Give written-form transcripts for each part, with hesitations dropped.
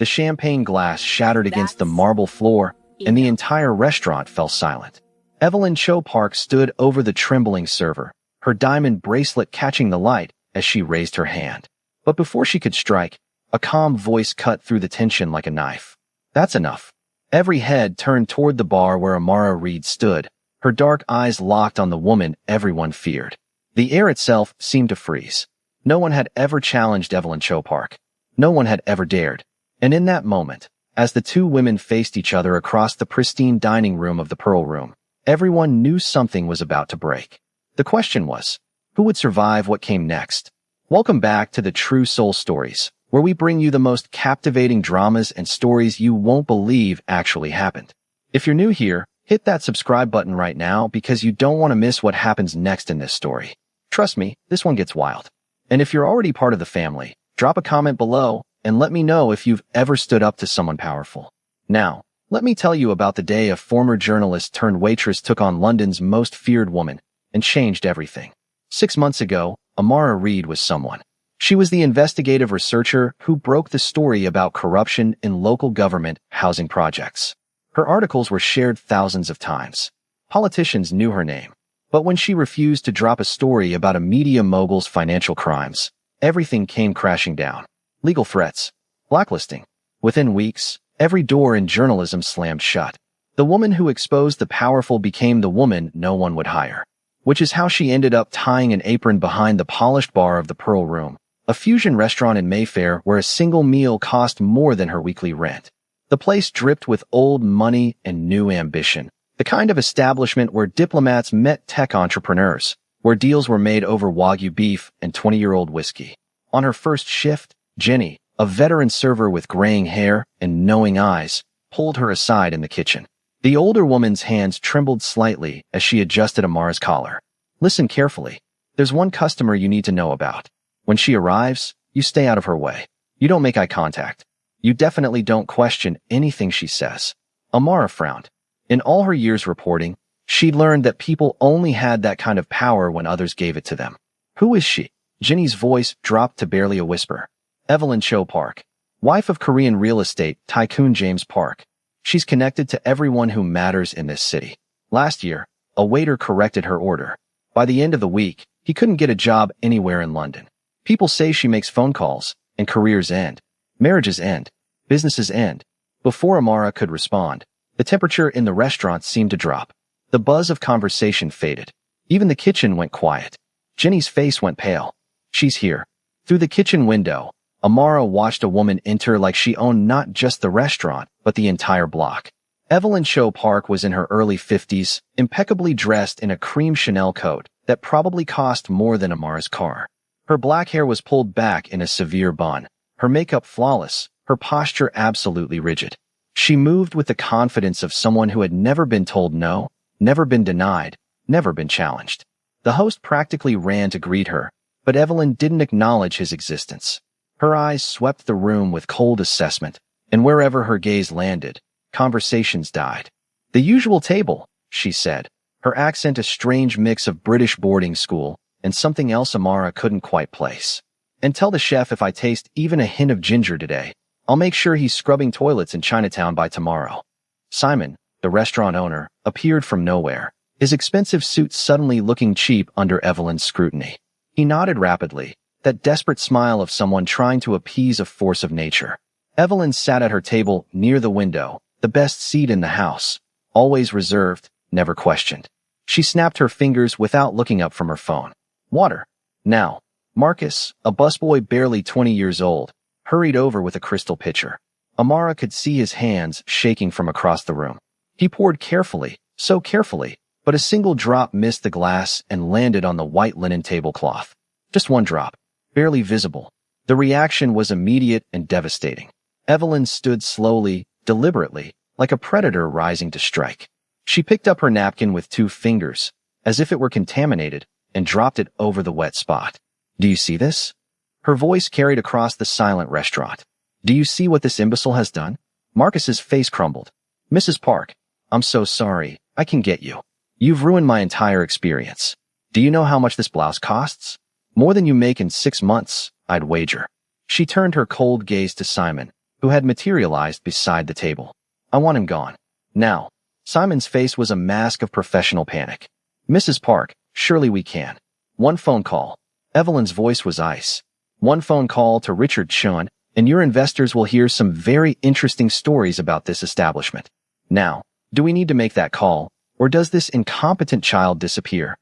The champagne glass shattered against the marble floor, and the entire restaurant fell silent. Evelyn Cho Park stood over the trembling server, her diamond bracelet catching the light as she raised her hand. But before she could strike, a calm voice cut through the tension like a knife. "That's enough." Every head turned toward the bar where Amara Reed stood, her dark eyes locked on the woman everyone feared. The air itself seemed to freeze. No one had ever challenged Evelyn Cho Park. No one had ever dared. And in that moment, as the two women faced each other across the pristine dining room of the Pearl Room, everyone knew something was about to break. The question was, who would survive what came next? Welcome back to the True Soul Stories, where we bring you the most captivating dramas and stories you won't believe actually happened. If you're new here, hit that subscribe button right now because you don't want to miss what happens next in this story. Trust me, this one gets wild. And if you're already part of the family, drop a comment below and let me know if you've ever stood up to someone powerful. Now, let me tell you about the day a former journalist turned waitress took on London's most feared woman and changed everything. 6 months ago, Amara Reed was someone. She was the investigative researcher who broke the story about corruption in local government housing projects. Her articles were shared thousands of times. Politicians knew her name. But when she refused to drop a story about a media mogul's financial crimes, everything came crashing down. Legal threats, blacklisting. Within weeks, every door in journalism slammed shut. The woman who exposed the powerful became the woman no one would hire. Which is how she ended up tying an apron behind the polished bar of the Pearl Room, a fusion restaurant in Mayfair where a single meal cost more than her weekly rent. The place dripped with old money and new ambition, the kind of establishment where diplomats met tech entrepreneurs, where deals were made over Wagyu beef and 20-year-old whiskey. On her first shift, Jenny, a veteran server with graying hair and knowing eyes, pulled her aside in the kitchen. The older woman's hands trembled slightly as she adjusted Amara's collar. "Listen carefully. There's one customer you need to know about. When she arrives, you stay out of her way. You don't make eye contact. You definitely don't question anything she says." Amara frowned. In all her years reporting, she'd learned that people only had that kind of power when others gave it to them. "Who is she?" Jenny's voice dropped to barely a whisper. "Evelyn Cho Park, wife of Korean real estate tycoon James Park. She's connected to everyone who matters in this city." Last year, a waiter corrected her order. By the end of the week, he couldn't get a job anywhere in London. People say she makes phone calls, and careers end. Marriages end. Businesses end. Before Amara could respond, the temperature in the restaurant seemed to drop. The buzz of conversation faded. Even the kitchen went quiet. Jenny's face went pale. "She's here." Through the kitchen window, Amara watched a woman enter like she owned not just the restaurant, but the entire block. Evelyn Cho Park was in her early 50s, impeccably dressed in a cream Chanel coat that probably cost more than Amara's car. Her black hair was pulled back in a severe bun, her makeup flawless, her posture absolutely rigid. She moved with the confidence of someone who had never been told no, never been denied, never been challenged. The host practically ran to greet her, but Evelyn didn't acknowledge his existence. Her eyes swept the room with cold assessment, and wherever her gaze landed, conversations died. "The usual table," she said, her accent a strange mix of British boarding school and something else Amara couldn't quite place. "And tell the chef if I taste even a hint of ginger today, I'll make sure he's scrubbing toilets in Chinatown by tomorrow." Simon, the restaurant owner, appeared from nowhere, his expensive suit suddenly looking cheap under Evelyn's scrutiny. He nodded rapidly, that desperate smile of someone trying to appease a force of nature. Evelyn sat at her table near the window, the best seat in the house, always reserved, never questioned. She snapped her fingers without looking up from her phone. "Water." Now, Marcus, a busboy barely 20 years old, hurried over with a crystal pitcher. Amara could see his hands shaking from across the room. He poured carefully, so carefully, but a single drop missed the glass and landed on the white linen tablecloth. Just one drop. Barely visible. The reaction was immediate and devastating. Evelyn stood slowly, deliberately, like a predator rising to strike. She picked up her napkin with 2 fingers, as if it were contaminated, and dropped it over the wet spot. "Do you see this?" Her voice carried across the silent restaurant. "Do you see what this imbecile has done?" Marcus's face crumbled. "Mrs. Park, I'm so sorry. I can get you. You've ruined my entire experience. Do you know how much this blouse costs? More than you make in 6 months, I'd wager." She turned her cold gaze to Simon, who had materialized beside the table. I want him gone. Now. Simon's face was a mask of professional panic. Mrs. Park, surely we can. One phone call. Evelyn's voice was ice. One phone call to Richard Chun, and your investors will hear some very interesting stories about this establishment. Now, do we need to make that call, or does this incompetent child disappear?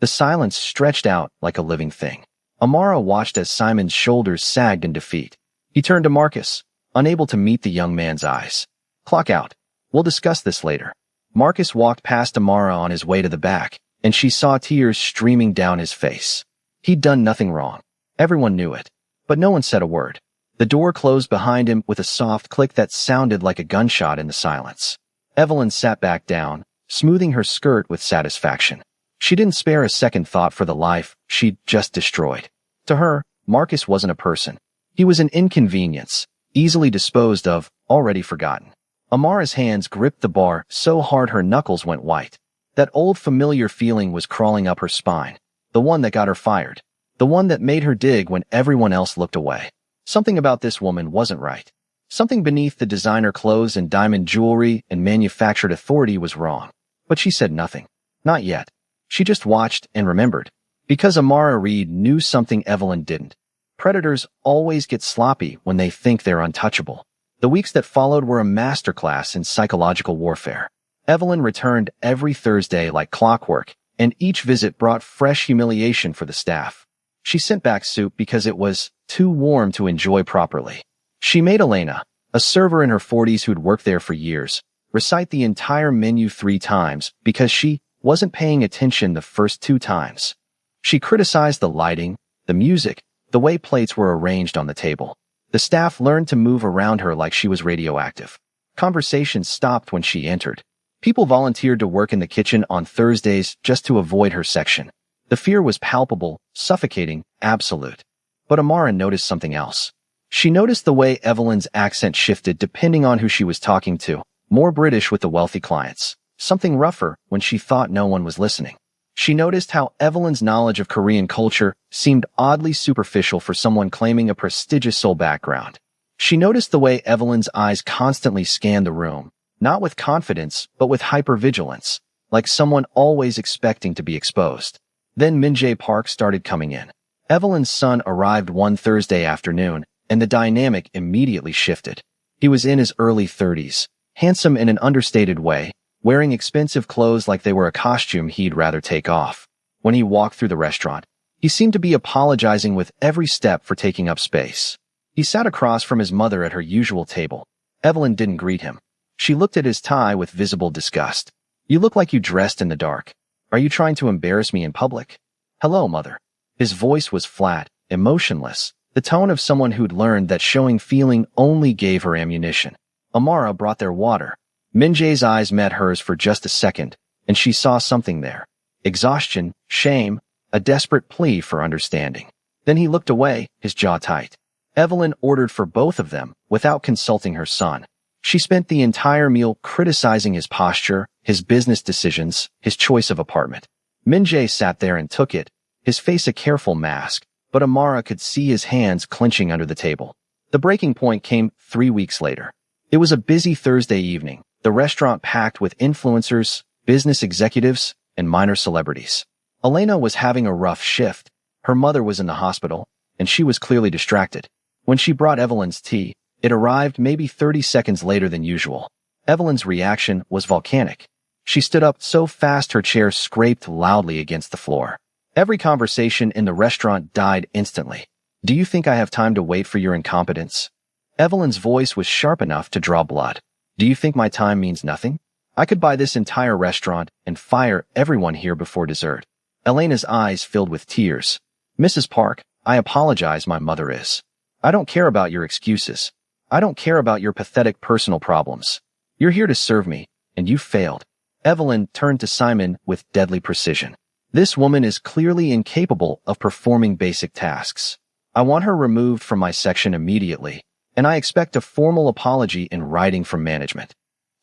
The silence stretched out like a living thing. Amara watched as Simon's shoulders sagged in defeat. He turned to Marcus, unable to meet the young man's eyes. Clock out. We'll discuss this later. Marcus walked past Amara on his way to the back, and she saw tears streaming down his face. He'd done nothing wrong. Everyone knew it, but no one said a word. The door closed behind him with a soft click that sounded like a gunshot in the silence. Evelyn sat back down, smoothing her skirt with satisfaction. She didn't spare a second thought for the life she'd just destroyed. To her, Marcus wasn't a person. He was an inconvenience, easily disposed of, already forgotten. Amara's hands gripped the bar so hard her knuckles went white. That old familiar feeling was crawling up her spine. The one that got her fired. The one that made her dig when everyone else looked away. Something about this woman wasn't right. Something beneath the designer clothes and diamond jewelry and manufactured authority was wrong. But she said nothing. Not yet. She just watched and remembered. Because Amara Reed knew something Evelyn didn't. Predators always get sloppy when they think they're untouchable. The weeks that followed were a masterclass in psychological warfare. Evelyn returned every Thursday like clockwork, and each visit brought fresh humiliation for the staff. She sent back soup because it was too warm to enjoy properly. She made Elena, a server in her 40s who'd worked there for years, recite the entire menu 3 times because she wasn't paying attention the first 2 times. She criticized the lighting, the music, the way plates were arranged on the table. The staff learned to move around her like she was radioactive. Conversations stopped when she entered. People volunteered to work in the kitchen on Thursdays just to avoid her section. The fear was palpable, suffocating, absolute. But Amara noticed something else. She noticed the way Evelyn's accent shifted depending on who she was talking to, more British with the wealthy clients, something rougher when she thought no one was listening. She noticed how Evelyn's knowledge of Korean culture seemed oddly superficial for someone claiming a prestigious Seoul background. She noticed the way Evelyn's eyes constantly scanned the room, not with confidence, but with hypervigilance, like someone always expecting to be exposed. Then Min-jae Park started coming in. Evelyn's son arrived one Thursday afternoon, and the dynamic immediately shifted. He was in his early 30s, handsome in an understated way, wearing expensive clothes like they were a costume he'd rather take off. When he walked through the restaurant, he seemed to be apologizing with every step for taking up space. He sat across from his mother at her usual table. Evelyn didn't greet him. She looked at his tie with visible disgust. You look like you dressed in the dark. Are you trying to embarrass me in public? Hello, mother. His voice was flat, emotionless, the tone of someone who'd learned that showing feeling only gave her ammunition. Amara brought their water. Min-jae's eyes met hers for just a second, and she saw something there. Exhaustion, shame, a desperate plea for understanding. Then he looked away, his jaw tight. Evelyn ordered for both of them, without consulting her son. She spent the entire meal criticizing his posture, his business decisions, his choice of apartment. Min-jae sat there and took it, his face a careful mask, but Amara could see his hands clenching under the table. The breaking point came 3 weeks later. It was a busy Thursday evening, the restaurant packed with influencers, business executives, and minor celebrities. Elena was having a rough shift. Her mother was in the hospital, and she was clearly distracted. When she brought Evelyn's tea, it arrived maybe 30 seconds later than usual. Evelyn's reaction was volcanic. She stood up so fast her chair scraped loudly against the floor. Every conversation in the restaurant died instantly. Do you think I have time to wait for your incompetence? Evelyn's voice was sharp enough to draw blood. Do you think my time means nothing? I could buy this entire restaurant and fire everyone here before dessert. Elena's eyes filled with tears. Mrs. Park, I apologize, my mother is. I don't care about your excuses. I don't care about your pathetic personal problems. You're here to serve me, and you failed. Evelyn turned to Simon with deadly precision. This woman is clearly incapable of performing basic tasks. I want her removed from my section immediately, and I expect a formal apology in writing from management.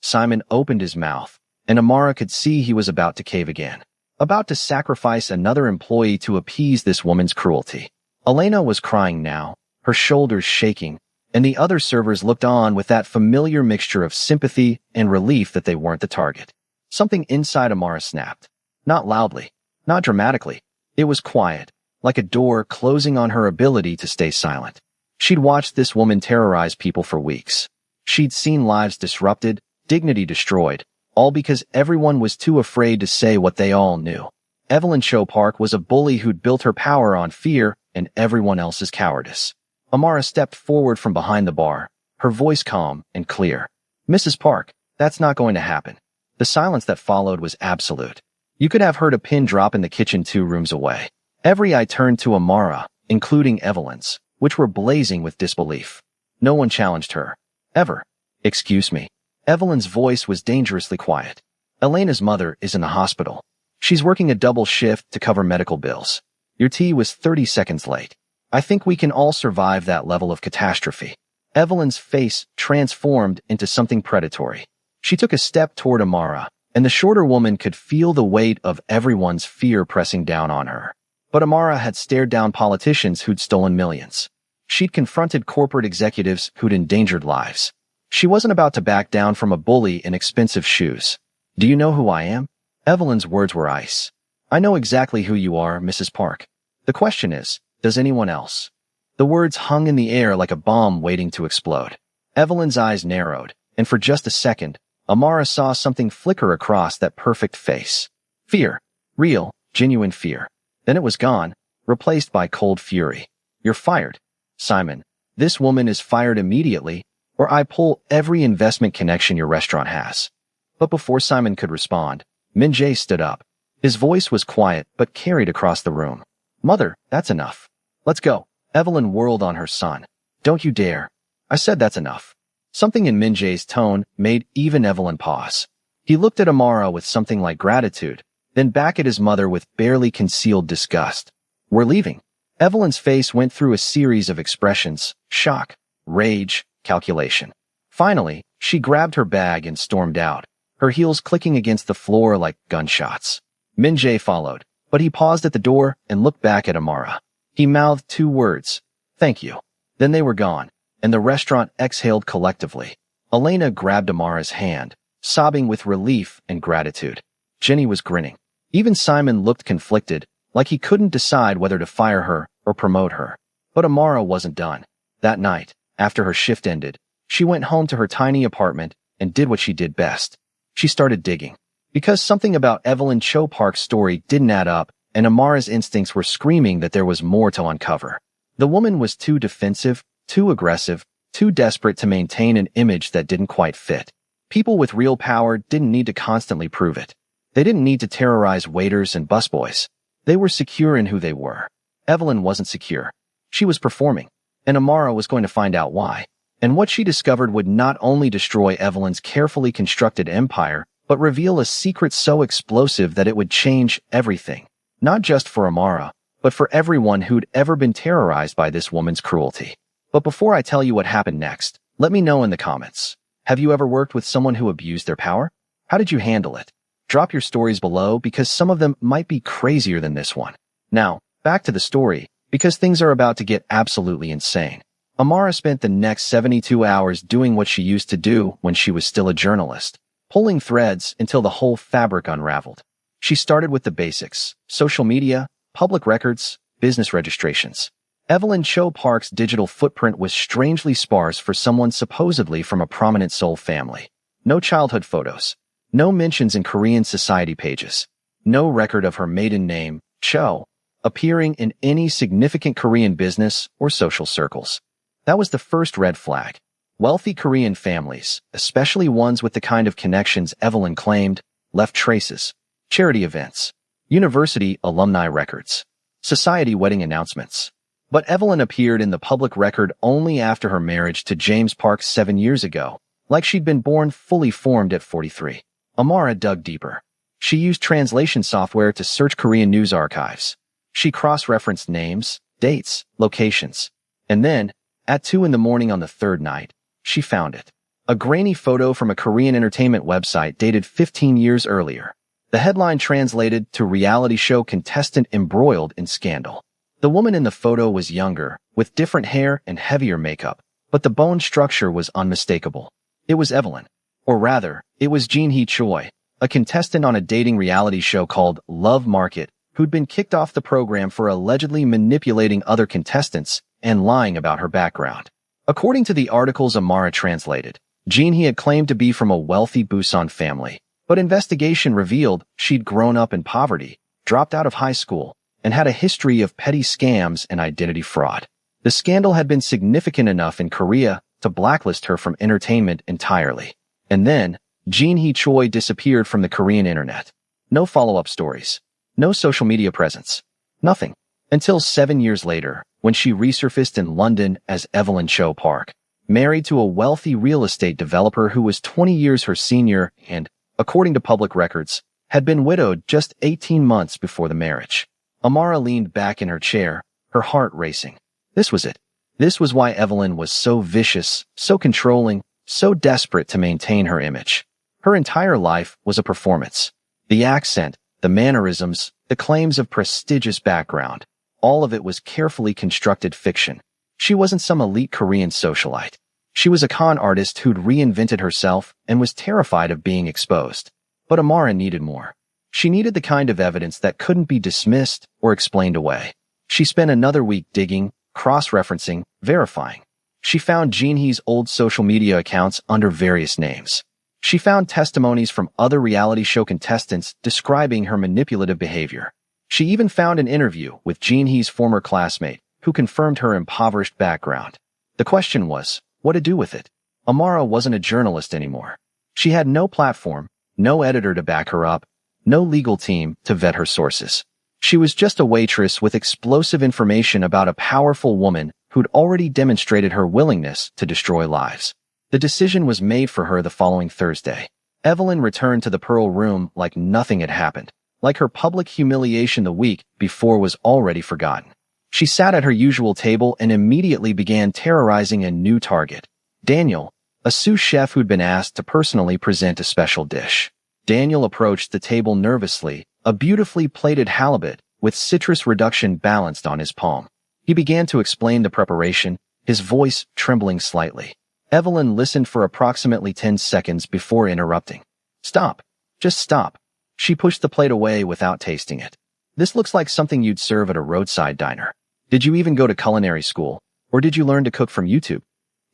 Simon opened his mouth, and Amara could see he was about to cave again, about to sacrifice another employee to appease this woman's cruelty. Elena was crying now, her shoulders shaking, and the other servers looked on with that familiar mixture of sympathy and relief that they weren't the target. Something inside Amara snapped. Not loudly, not dramatically. It was quiet, like a door closing on her ability to stay silent. She'd watched this woman terrorize people for weeks. She'd seen lives disrupted, dignity destroyed, all because everyone was too afraid to say what they all knew. Evelyn Cho Park was a bully who'd built her power on fear and everyone else's cowardice. Amara stepped forward from behind the bar, her voice calm and clear. "Mrs. Park, that's not going to happen." The silence that followed was absolute. You could have heard a pin drop in the kitchen 2 rooms away. Every eye turned to Amara, including Evelyn's, which were blazing with disbelief. No one challenged her. Ever. "Excuse me." Evelyn's voice was dangerously quiet. "Elena's mother is in the hospital. She's working a double shift to cover medical bills. Your tea was 30 seconds late. I think we can all survive that level of catastrophe." Evelyn's face transformed into something predatory. She took a step toward Amara, and the shorter woman could feel the weight of everyone's fear pressing down on her. But Amara had stared down politicians who'd stolen millions. She'd confronted corporate executives who'd endangered lives. She wasn't about to back down from a bully in expensive shoes. "Do you know who I am?" Evelyn's words were ice. "I know exactly who you are, Mrs. Park. The question is, does anyone else?" The words hung in the air like a bomb waiting to explode. Evelyn's eyes narrowed, and for just a second, Amara saw something flicker across that perfect face. Fear. Real, genuine fear. Then it was gone, replaced by cold fury. "You're fired. Simon, this woman is fired immediately, or I pull every investment connection your restaurant has." But before Simon could respond, Min Jae stood up. His voice was quiet but carried across the room. "Mother, that's enough. Let's go." Evelyn whirled on her son. "Don't you dare." "I said that's enough." Something in Min Jae's tone made even Evelyn pause. He looked at Amara with something like gratitude, then back at his mother with barely concealed disgust. "We're leaving." Evelyn's face went through a series of expressions: shock, rage, calculation. Finally, she grabbed her bag and stormed out, her heels clicking against the floor like gunshots. Min Jae followed, but he paused at the door and looked back at Amara. He mouthed 2 words: "Thank you." Then they were gone, and the restaurant exhaled collectively. Elena grabbed Amara's hand, sobbing with relief and gratitude. Jenny was grinning. Even Simon looked conflicted, like he couldn't decide whether to fire her or promote her. But Amara wasn't done. That night, after her shift ended, she went home to her tiny apartment and did what she did best. She started digging. Because something about Evelyn Cho Park's story didn't add up, and Amara's instincts were screaming that there was more to uncover. The woman was too defensive, too aggressive, too desperate to maintain an image that didn't quite fit. People with real power didn't need to constantly prove it. They didn't need to terrorize waiters and busboys. They were secure in who they were. Evelyn wasn't secure. She was performing, and Amara was going to find out why. And what she discovered would not only destroy Evelyn's carefully constructed empire, but reveal a secret so explosive that it would change everything. Not just for Amara, but for everyone who'd ever been terrorized by this woman's cruelty. But before I tell you what happened next, let me know in the comments. Have you ever worked with someone who abused their power? How did you handle it? Drop your stories below because some of them might be crazier than this one. Now, back to the story, because things are about to get absolutely insane. Amara spent the next 72 hours doing what she used to do when she was still a journalist, pulling threads until the whole fabric unraveled. She started with the basics: social media, public records, business registrations. Evelyn Cho Park's digital footprint was strangely sparse for someone supposedly from a prominent Seoul family. No childhood photos. No mentions in Korean society pages. No record of her maiden name, Cho, appearing in any significant Korean business or social circles. That was the first red flag. Wealthy Korean families, especially ones with the kind of connections Evelyn claimed, left traces. Charity events, university alumni records, society wedding announcements. But Evelyn appeared in the public record only after her marriage to James Park 7 years ago, like she'd been born fully formed at 43. Amara dug deeper. She used translation software to search Korean news archives. She cross-referenced names, dates, locations. And then, at 2 in the morning on the 3rd night, she found it. A grainy photo from a Korean entertainment website dated 15 years earlier. The headline translated to reality show contestant embroiled in scandal. The woman in the photo was younger, with different hair and heavier makeup, but the bone structure was unmistakable. It was Evelyn. Or rather, it was Jin-hee Choi, a contestant on a dating reality show called Love Market, who'd been kicked off the program for allegedly manipulating other contestants and lying about her background. According to the articles Amara translated, Jin-hee had claimed to be from a wealthy Busan family, but investigation revealed she'd grown up in poverty, dropped out of high school, and had a history of petty scams and identity fraud. The scandal had been significant enough in Korea to blacklist her from entertainment entirely. And then, Jin-hee Choi disappeared from the Korean internet. No follow-up stories. No social media presence. Nothing. Until 7 years later, when she resurfaced in London as Evelyn Cho Park, married to a wealthy real estate developer who was 20 years her senior and, according to public records, had been widowed just 18 months before the marriage. Amara leaned back in her chair, her heart racing. This was it. This was why Evelyn was so vicious, so controlling, so desperate to maintain her image. Her entire life was a performance. The accent, the mannerisms, the claims of prestigious background, all of it was carefully constructed fiction. She wasn't some elite Korean socialite. She was a con artist who'd reinvented herself and was terrified of being exposed. But Amara needed more. She needed the kind of evidence that couldn't be dismissed or explained away. She spent another week digging, cross-referencing, verifying. She found Jin-hee's old social media accounts under various names. She found testimonies from other reality show contestants describing her manipulative behavior. She even found an interview with Jin-hee's former classmate, who confirmed her impoverished background. The question was, what to do with it? Amara wasn't a journalist anymore. She had no platform, no editor to back her up, no legal team to vet her sources. She was just a waitress with explosive information about a powerful woman who'd already demonstrated her willingness to destroy lives. The decision was made for her the following Thursday. Evelyn returned to the Pearl Room like nothing had happened, like her public humiliation the week before was already forgotten. She sat at her usual table and immediately began terrorizing a new target, Daniel, a sous chef who'd been asked to personally present a special dish. Daniel approached the table nervously, a beautifully plated halibut with citrus reduction balanced on his palm. He began to explain the preparation, his voice trembling slightly. Evelyn listened for approximately 10 seconds before interrupting. Stop. Just stop. She pushed the plate away without tasting it. This looks like something you'd serve at a roadside diner. Did you even go to culinary school, or did you learn to cook from YouTube?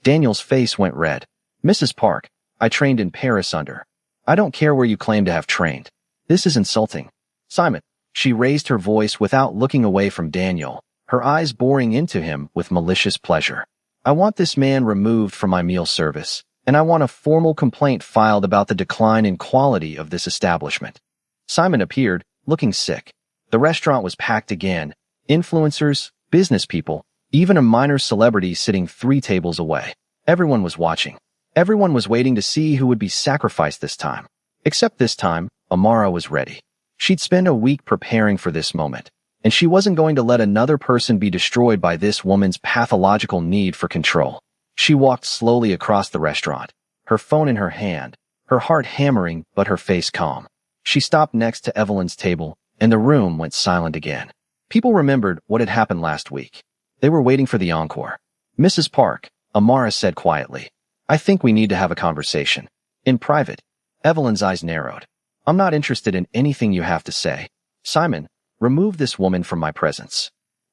Daniel's face went red. Mrs. Park, I trained in Paris under. I don't care where you claim to have trained. This is insulting. Simon. She raised her voice without looking away from Daniel, her eyes boring into him with malicious pleasure. I want this man removed from my meal service, and I want a formal complaint filed about the decline in quality of this establishment. Simon appeared, looking sick. The restaurant was packed again. Influencers, business people, even a minor celebrity sitting 3 tables away. Everyone was watching. Everyone was waiting to see who would be sacrificed this time. Except this time, Amara was ready. She'd spent a week preparing for this moment, and she wasn't going to let another person be destroyed by this woman's pathological need for control. She walked slowly across the restaurant, her phone in her hand, her heart hammering but her face calm. She stopped next to Evelyn's table, and the room went silent again. People remembered what had happened last week. They were waiting for the encore. Mrs. Park, Amara said quietly, I think we need to have a conversation. In private. Evelyn's eyes narrowed. I'm not interested in anything you have to say. Simon, remove this woman from my presence.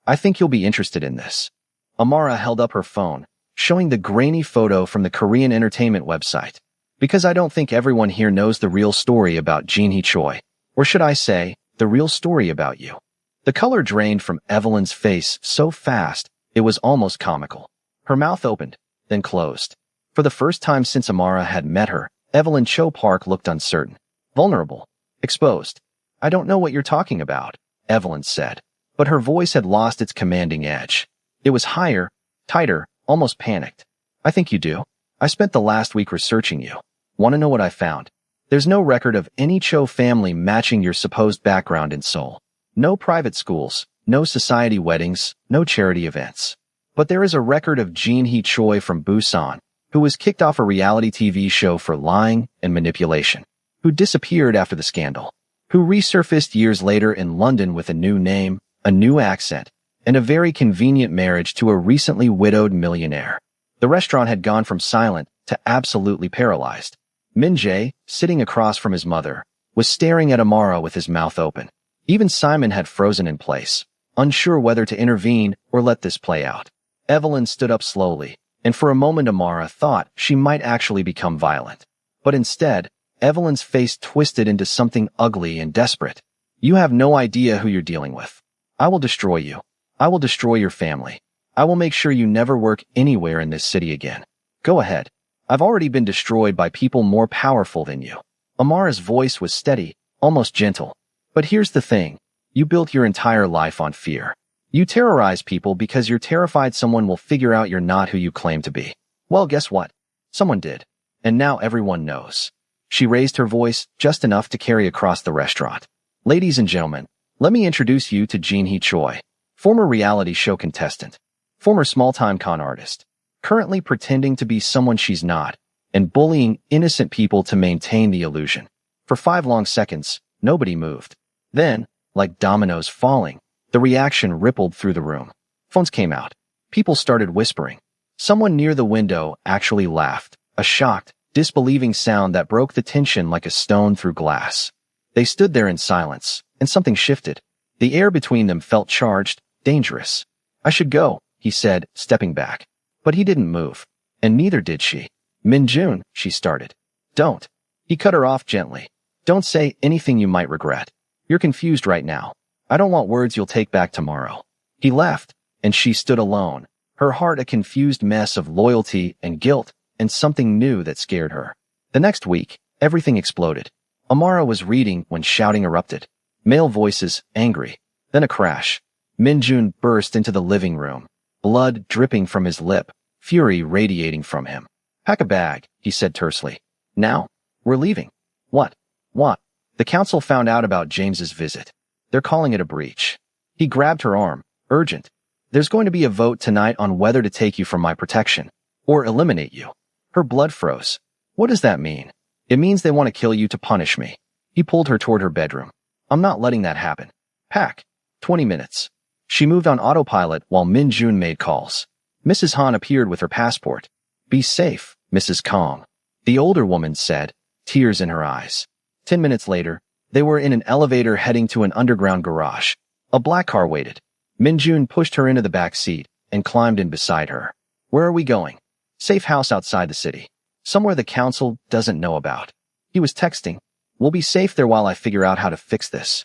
I think you'll be interested in this. Amara held up her phone, showing the grainy photo from the Korean entertainment website. Because I don't think everyone here knows the real story about Jin-hee Choi. Or should I say, the real story about you. The color drained from Evelyn's face so fast, it was almost comical. Her mouth opened, then closed. For the first time since Amara had met her, Evelyn Cho Park looked uncertain, vulnerable, exposed. I don't know what you're talking about, Evelyn said, but her voice had lost its commanding edge. It was higher, tighter, almost panicked. I think you do. I spent the last week researching you. Want to know what I found? There's no record of any Cho family matching your supposed background in Seoul. No private schools, no society weddings, no charity events. But there is a record of Jin-hee Choi from Busan, who was kicked off a reality TV show for lying and manipulation, who disappeared after the scandal, who resurfaced years later in London with a new name, a new accent, and a very convenient marriage to a recently widowed millionaire. The restaurant had gone from silent to absolutely paralyzed. Min-jae, sitting across from his mother, was staring at Amara with his mouth open. Even Simon had frozen in place, unsure whether to intervene or let this play out. Evelyn stood up slowly, and for a moment Amara thought she might actually become violent. But instead, Evelyn's face twisted into something ugly and desperate. "You have no idea who you're dealing with. I will destroy you. I will destroy your family. I will make sure you never work anywhere in this city again. Go ahead. I've already been destroyed by people more powerful than you." Amara's voice was steady, almost gentle. "But here's the thing. You built your entire life on fear. You terrorize people because you're terrified someone will figure out you're not who you claim to be. Well, guess what? Someone did. And now everyone knows." She raised her voice just enough to carry across the restaurant. "Ladies and gentlemen, let me introduce you to Jin-hee Choi, former reality show contestant, former small-time con artist, currently pretending to be someone she's not, and bullying innocent people to maintain the illusion." For 5 long seconds, nobody moved. Then, like dominoes falling, the reaction rippled through the room. Phones came out. People started whispering. Someone near the window actually laughed, a shocked, disbelieving sound that broke the tension like a stone through glass. They stood there in silence, and something shifted. The air between them felt charged, dangerous. "I should go," he said, stepping back. But he didn't move. And neither did she. "Min-jun," she started. "Don't." He cut her off gently. "Don't say anything you might regret. You're confused right now. I don't want words you'll take back tomorrow." He left, and she stood alone, her heart a confused mess of loyalty and guilt, and something new that scared her. The next week, everything exploded. Amara was reading when shouting erupted. Male voices, angry. Then a crash. Min-jun burst into the living room, blood dripping from his lip, fury radiating from him. "Pack a bag," he said tersely. "Now? We're leaving." "What? What?" "The council found out about James's visit. They're calling it a breach." He grabbed her arm. "Urgent. There's going to be a vote tonight on whether to take you from my protection, or eliminate you." Her blood froze. "What does that mean?" "It means they want to kill you to punish me." He pulled her toward her bedroom. "I'm not letting that happen. Pack. 20 minutes. She moved on autopilot while Min-jun made calls. Mrs. Han appeared with her passport. "Be safe, Mrs. Kong," the older woman said, tears in her eyes. 10 minutes later, they were in an elevator heading to an underground garage. A black car waited. Min-jun pushed her into the back seat and climbed in beside her. "Where are we going?" "Safe house outside the city. Somewhere the council doesn't know about." He was texting. "We'll be safe there while I figure out how to fix this."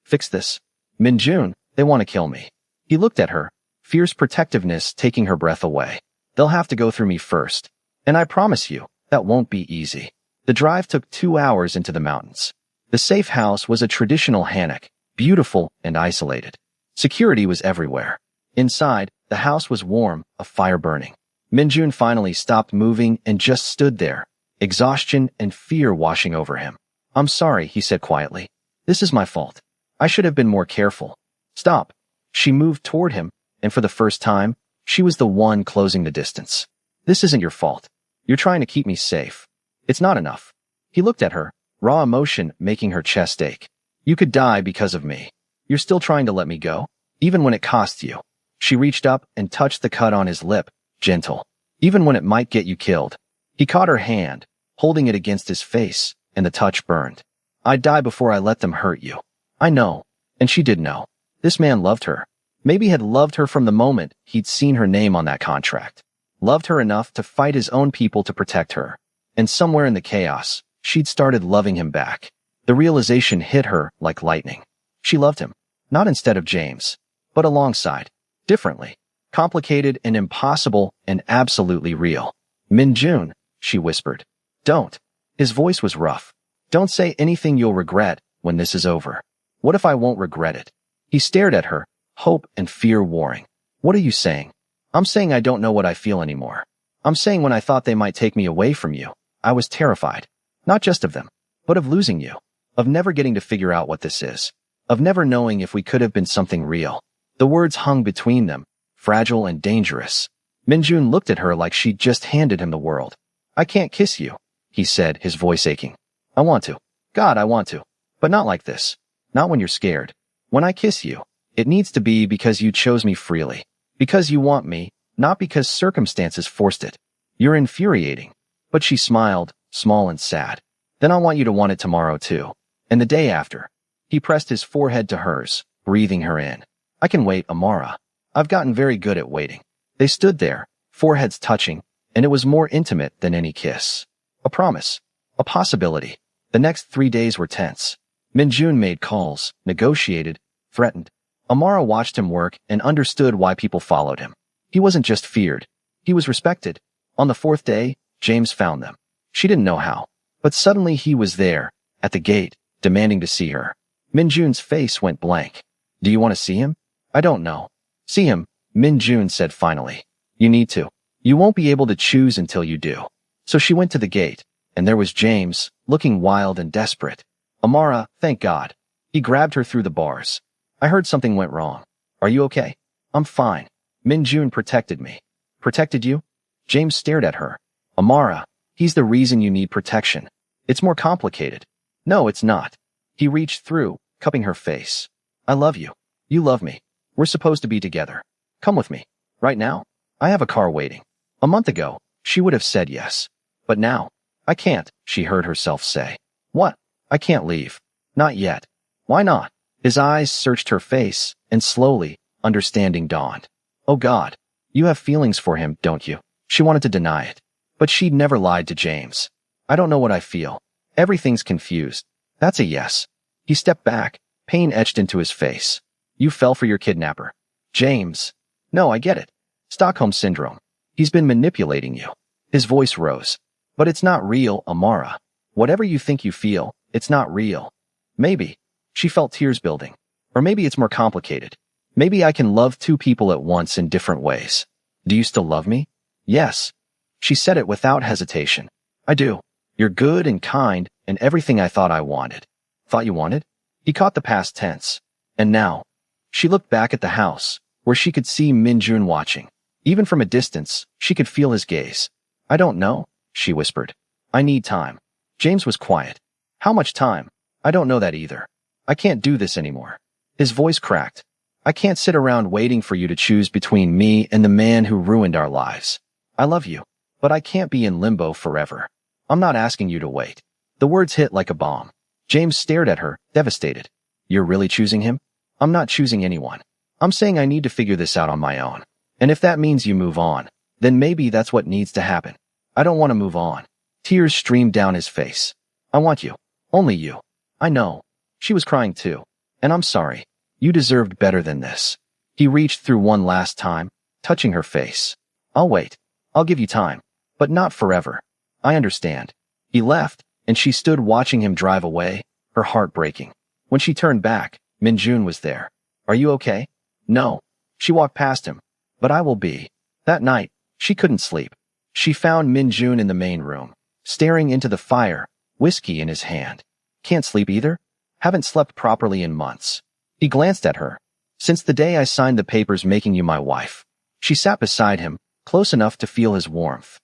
"Fix this?" "Min-jun, they want to kill me." He looked at her, fierce protectiveness taking her breath away. "They'll have to go through me first. And I promise you, that won't be easy." The drive took 2 hours into the mountains. The safe house was a traditional hanok, beautiful and isolated. Security was everywhere. Inside, the house was warm, a fire burning. Min-jun finally stopped moving and just stood there, exhaustion and fear washing over him. "I'm sorry," he said quietly. "This is my fault. I should have been more careful." "Stop." She moved toward him, and for the first time, she was the one closing the distance. "This isn't your fault. You're trying to keep me safe. It's not enough." He looked at her, raw emotion making her chest ache. "You could die because of me. You're still trying to let me go, even when it costs you." She reached up and touched the cut on his lip, gentle. "Even when it might get you killed." He caught her hand, holding it against his face, and the touch burned. "I'd die before I let them hurt you." "I know." And she did know. This man loved her. Maybe had loved her from the moment he'd seen her name on that contract. Loved her enough to fight his own people to protect her. And somewhere in the chaos, she'd started loving him back. The realization hit her like lightning. She loved him. Not instead of James, but alongside. Differently. Complicated and impossible and absolutely real. "Min-jun," she whispered. "Don't." His voice was rough. "Don't say anything you'll regret when this is over." "What if I won't regret it?" He stared at her, hope and fear warring. "What are you saying?" "I'm saying I don't know what I feel anymore. I'm saying when I thought they might take me away from you, I was terrified. Not just of them, but of losing you. Of never getting to figure out what this is. Of never knowing if we could have been something real." The words hung between them, fragile and dangerous. Min-jun looked at her like she'd just handed him the world. "I can't kiss you," he said, his voice aching. "I want to. God, I want to. But not like this. Not when you're scared. When I kiss you, it needs to be because you chose me freely. Because you want me, Not because circumstances forced it. You're infuriating. But she smiled, small and sad. Then I want you to want it tomorrow too. And the day after. He pressed his forehead to hers, breathing her in. I can wait, Amara. I've gotten very good at waiting. They stood there, foreheads touching, and it was more intimate than any kiss. A promise. A possibility. The next 3 days were tense. Minjun made calls, negotiated, threatened. Amara watched him work and understood why people followed him. He wasn't just feared. He was respected. On the 4th day, James found them. She didn't know how. But suddenly he was there, at the gate, demanding to see her. Minjun's face went blank. Do you want to see him? I don't know. See him, Minjun said finally. You need to. You won't be able to choose until you do. So she went to the gate, and there was James, looking wild and desperate. Amara, thank God. He grabbed her through the bars. I heard something went wrong. Are you okay? I'm fine. Minjun protected me. Protected you? James stared at her. Amara, he's the reason you need protection. It's more complicated. No, it's not. He reached through, cupping her face. I love you. You love me. We're supposed to be together. Come with me. Right now? I have a car waiting. A month ago, she would have said yes. But now, I can't, she heard herself say. What? I can't leave. Not yet. Why not? His eyes searched her face, and slowly, understanding dawned. Oh God, you have feelings for him, don't you? She wanted to deny it. But she'd never lied to James. I don't know what I feel. Everything's confused. That's a yes. He stepped back, pain etched into his face. You fell for your kidnapper. James. No, I get it. Stockholm Syndrome. He's been manipulating you. His voice rose. But it's not real, Amara. Whatever you think you feel, it's not real. Maybe. She felt tears building. Or maybe it's more complicated. Maybe I can love 2 people at once in different ways. Do you still love me? Yes. She said it without hesitation. I do. You're good and kind and everything I thought I wanted. Thought you wanted? He caught the past tense. And now. She looked back at the house, where she could see Minjun watching. Even from a distance, she could feel his gaze. I don't know, she whispered. I need time. James was quiet. How much time? I don't know that either. I can't do this anymore. His voice cracked. I can't sit around waiting for you to choose between me and the man who ruined our lives. I love you, but I can't be in limbo forever. I'm not asking you to wait. The words hit like a bomb. James stared at her, devastated. You're really choosing him? I'm not choosing anyone. I'm saying I need to figure this out on my own. And if that means you move on, then maybe that's what needs to happen. I don't want to move on. Tears streamed down his face. I want you. Only you. I know. She was crying too. And I'm sorry. You deserved better than this. He reached through one last time, touching her face. I'll wait. I'll give you time. But not forever. I understand. He left, and she stood watching him drive away, her heart breaking. When she turned back, Minjun was there. Are you okay? No. She walked past him. But I will be. That night, she couldn't sleep. She found Minjun in the main room, staring into the fire, whiskey in his hand. Can't sleep either? Haven't slept properly in months. He glanced at her. Since the day I signed the papers making you my wife. She sat beside him, close enough to feel his warmth.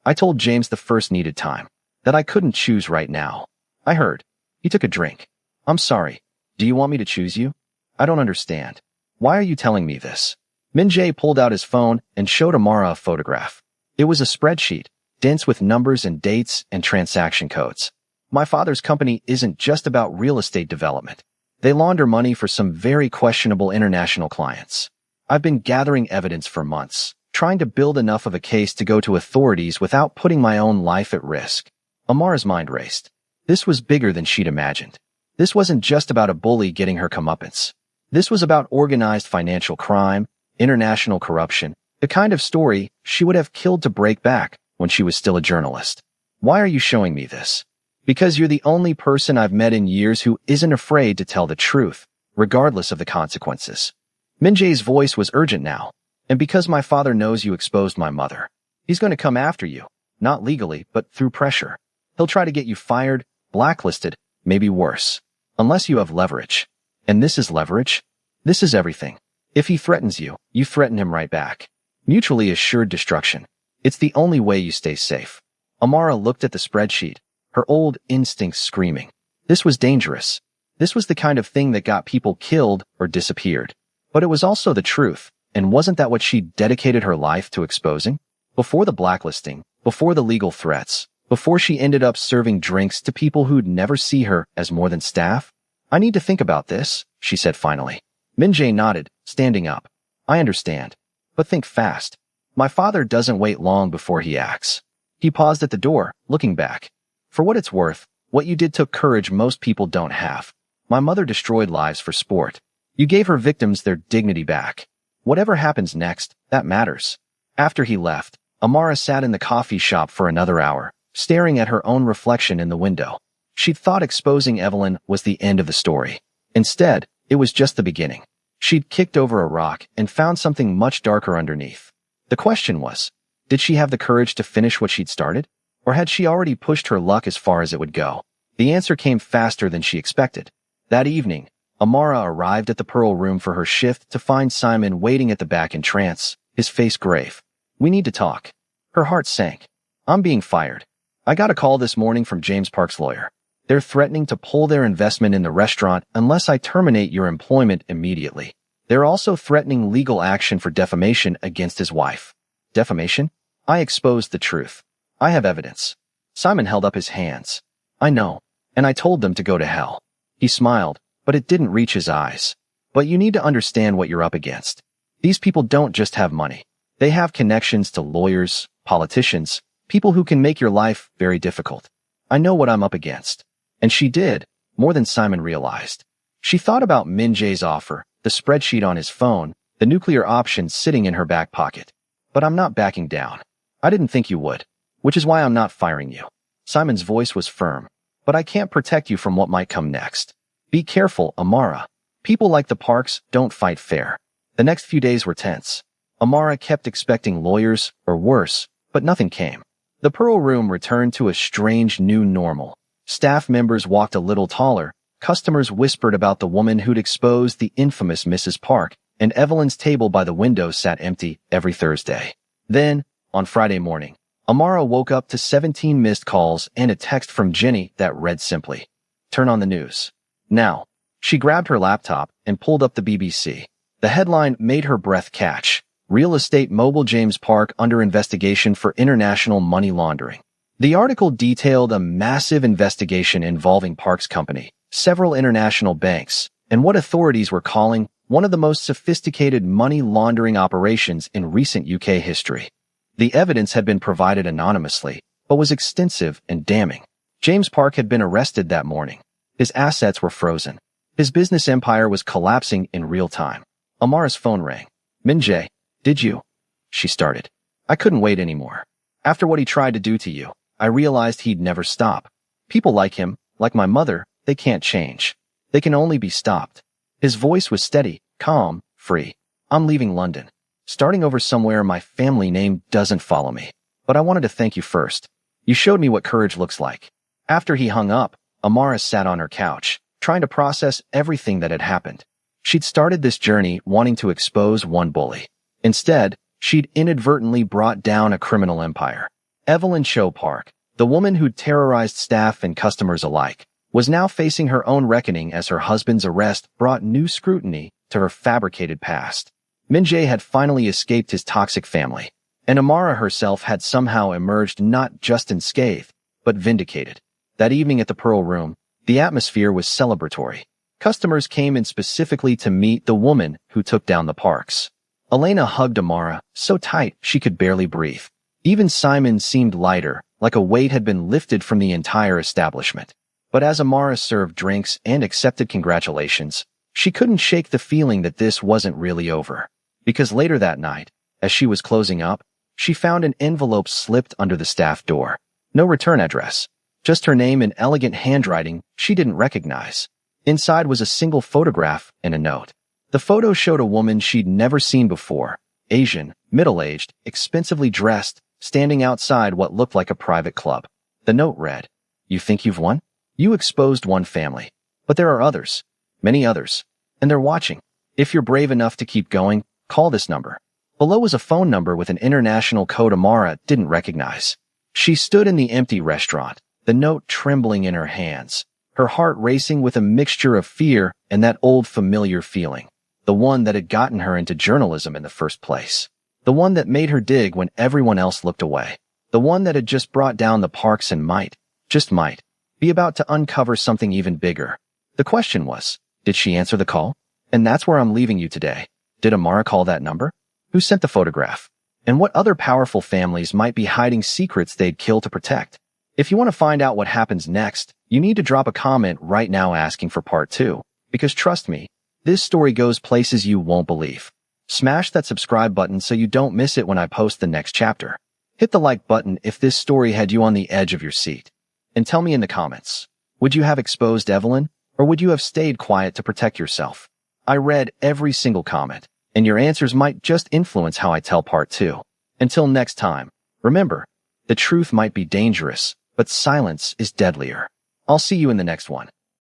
I told James the first needed time. That I couldn't choose right now. I heard. He took a drink. I'm sorry. Do you want me to choose you? I don't understand. Why are you telling me this? Minjae pulled out his phone and showed Amara a photograph. It was a spreadsheet, dense with numbers and dates and transaction codes. My father's company isn't just about real estate development. They launder money for some very questionable international clients. I've been gathering evidence for months, trying to build enough of a case to go to authorities without putting my own life at risk. Amara's mind raced. This was bigger than she'd imagined. This wasn't just about a bully getting her comeuppance. This was about organized financial crime, international corruption, the kind of story she would have killed to break back when she was still a journalist. Why are you showing me this? Because you're the only person I've met in years who isn't afraid to tell the truth, regardless of the consequences. Minjae's voice was urgent now. And because my father knows you exposed my mother, he's going to come after you, not legally, but through pressure. He'll try to get you fired, blacklisted, maybe worse. Unless you have leverage. And this is leverage? This is everything. If he threatens you, you threaten him right back. Mutually assured destruction. It's the only way you stay safe. Amara looked at the spreadsheet, her old instincts screaming. This was dangerous. This was the kind of thing that got people killed or disappeared. But it was also the truth, And wasn't that what she dedicated her life to exposing? Before the blacklisting, before the legal threats, before she ended up serving drinks to people who'd never see her as more than staff? I need to think about this, she said finally. Min-jae nodded, standing up. I understand. But think fast. My father doesn't wait long before he acts. He paused at the door, looking back. For what it's worth, what you did took courage most people don't have. My mother destroyed lives for sport. You gave her victims their dignity back. Whatever happens next, that matters. After he left, Amara sat in the coffee shop for another hour, staring at her own reflection in the window. She'd thought exposing Evelyn was the end of the story. Instead, it was just the beginning. She'd kicked over a rock and found something much darker underneath. The question was, did she have the courage to finish what she'd started? Or had she already pushed her luck as far as it would go? The answer came faster than she expected. That evening, Amara arrived at the Pearl Room for her shift to find Simon waiting at the back in trance, his face grave. We need to talk. Her heart sank. I'm being fired. I got a call this morning from James Park's lawyer. They're threatening to pull their investment in the restaurant unless I terminate your employment immediately. They're also threatening legal action for defamation against his wife. Defamation? I exposed the truth. I have evidence. Simon held up his hands. I know, and I told them to go to hell. He smiled, but it didn't reach his eyes. But you need to understand what you're up against. These people don't just have money. They have connections to lawyers, politicians, people who can make your life very difficult. I know what I'm up against. And she did, more than Simon realized. She thought about Min-jae's offer, the spreadsheet on his phone, the nuclear option sitting in her back pocket. But I'm not backing down. I didn't think you would, which is why I'm not firing you. Simon's voice was firm. But I can't protect you from what might come next. Be careful, Amara. People like the Parks don't fight fair. The next few days were tense. Amara kept expecting lawyers, or worse, but nothing came. The Pearl Room returned to a strange new normal. Staff members walked a little taller, customers whispered about the woman who'd exposed the infamous Mrs. Park, and Evelyn's table by the window sat empty every Thursday. Then, on Friday morning, Amara woke up to 17 missed calls and a text from Jenny that read simply, "Turn on the news." Now, she grabbed her laptop and pulled up the BBC. The headline made her breath catch. Real estate mogul James Park under investigation for international money laundering. The article detailed a massive investigation involving Park's company, several international banks, and what authorities were calling one of the most sophisticated money laundering operations in recent UK history. The evidence had been provided anonymously, but was extensive and damning. James Park had been arrested that morning. His assets were frozen. His business empire was collapsing in real time. Amara's phone rang. Min-jae, did you? She started. I couldn't wait anymore. After what he tried to do to you, I realized he'd never stop. People like him, like my mother, they can't change. They can only be stopped. His voice was steady, calm, free. I'm leaving London. Starting over somewhere my family name doesn't follow me. But I wanted to thank you first. You showed me what courage looks like. After he hung up, Amara sat on her couch, trying to process everything that had happened. She'd started this journey wanting to expose one bully. Instead, she'd inadvertently brought down a criminal empire. Evelyn Cho Park, the woman who'd terrorized staff and customers alike, was now facing her own reckoning as her husband's arrest brought new scrutiny to her fabricated past. Min-jae had finally escaped his toxic family, and Amara herself had somehow emerged not just unscathed, but vindicated. That evening at the Pearl Room, the atmosphere was celebratory. Customers came in specifically to meet the woman who took down the Parks. Elena hugged Amara, so tight she could barely breathe. Even Simon seemed lighter, like a weight had been lifted from the entire establishment. But as Amara served drinks and accepted congratulations, she couldn't shake the feeling that this wasn't really over. Because later that night, as she was closing up, she found an envelope slipped under the staff door. No return address. Just her name in elegant handwriting she didn't recognize. Inside was a single photograph and a note. The photo showed a woman she'd never seen before, Asian, middle-aged, expensively dressed, standing outside what looked like a private club. The note read, "You think you've won? You exposed one family. But there are others. Many others. And they're watching. If you're brave enough to keep going, call this number." Below was a phone number with an international code Amara didn't recognize. She stood in the empty restaurant, the note trembling in her hands, her heart racing with a mixture of fear and that old familiar feeling. The one that had gotten her into journalism in the first place. The one that made her dig when everyone else looked away. The one that had just brought down the Parks and might, just might, be about to uncover something even bigger. The question was, did she answer the call? And that's where I'm leaving you today. Did Amara call that number? Who sent the photograph? And what other powerful families might be hiding secrets they'd kill to protect? If you want to find out what happens next, you need to drop a comment right now asking for part 2. Because trust me, this story goes places you won't believe. Smash that subscribe button so you don't miss it when I post the next chapter. Hit the like button if this story had you on the edge of your seat. And tell me in the comments, would you have exposed Evelyn, or would you have stayed quiet to protect yourself? I read every single comment, and your answers might just influence how I tell part 2. Until next time, remember, the truth might be dangerous, but silence is deadlier. I'll see you in the next one.